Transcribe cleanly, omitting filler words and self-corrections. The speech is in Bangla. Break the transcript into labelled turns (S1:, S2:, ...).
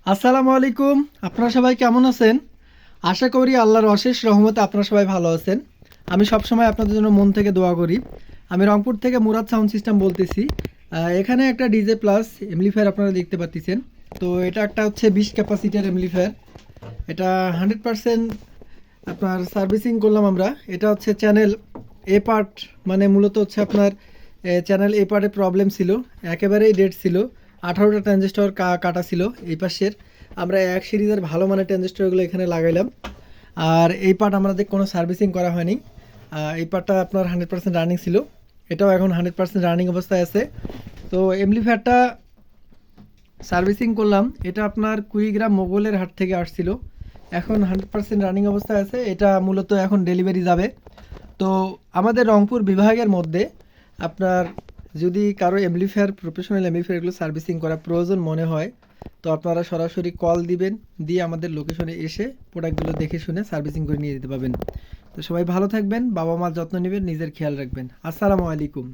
S1: আসসালামু আলাইকুম। আপনারা সবাই কেমন আছেন? আশা করি আল্লাহর অশেষ রহমতে আপনারা সবাই ভালো আছেন। আমি সবসময় আপনাদের জন্য মন থেকে দোয়া করি। আমি রংপুর থেকে মুরাদ সাউন্ড সিস্টেম বলতেছি। এখানে একটা ডিজে প্লাস এমপ্লিফায়ার আপনারা দেখতে পাচ্ছেন। তো এটা একটা হচ্ছে 20 ক্যাপাসিটির এমপ্লিফায়ার। এটা 100% আপনার সার্ভিসিং করলাম আমরা। এটা হচ্ছে চ্যানেল এ পার্ট, মানে মূলত হচ্ছে আপনার চ্যানেল এ পার্টে প্রবলেম ছিল, একেবারেই ডেড ছিল। 18টা ট্রানজিস্টর কাটা ছিল এই পাশের। আমরা এক সিরিজের ভালো মানের ট্রানজিস্টরগুলো এখানে লাগাইলাম। আর এই পার্ট আমাদের কোনো সার্ভিসিং করা হয়নি। এই পার্টটা আপনার 100% রানিং ছিল, এটাও এখন 100% রানিং অবস্থায় আছে। তো এমপ্লিফায়ারটা সার্ভিসিং করলাম, এটা আপনার কুড়িগ্রাম মোগলের হাট থেকে আসছিল, এখন 100% রানিং অবস্থায় আছে। এটা মূলত এখন ডেলিভারি যাবে। তো আমাদের রংপুর বিভাগের মধ্যে আপনার যদি কারো এমপ্লিফায়ার, প্রফেশনাল এমপ্লিফায়ারগুলো সার্ভিসিং করা প্রয়োজন মনে হয়, তো আপনারা সরাসরি কল দিবেন, দিয়ে আমাদের লোকেশনে এসে প্রোডাক্টগুলো দেখে শুনে সার্ভিসিং করে নিয়ে যেতে পারবেন। তো সবাই ভালো থাকবেন, বাবা মার যত্ন নেবেন, নিজের খেয়াল রাখবেন। আসসালামু আলাইকুম।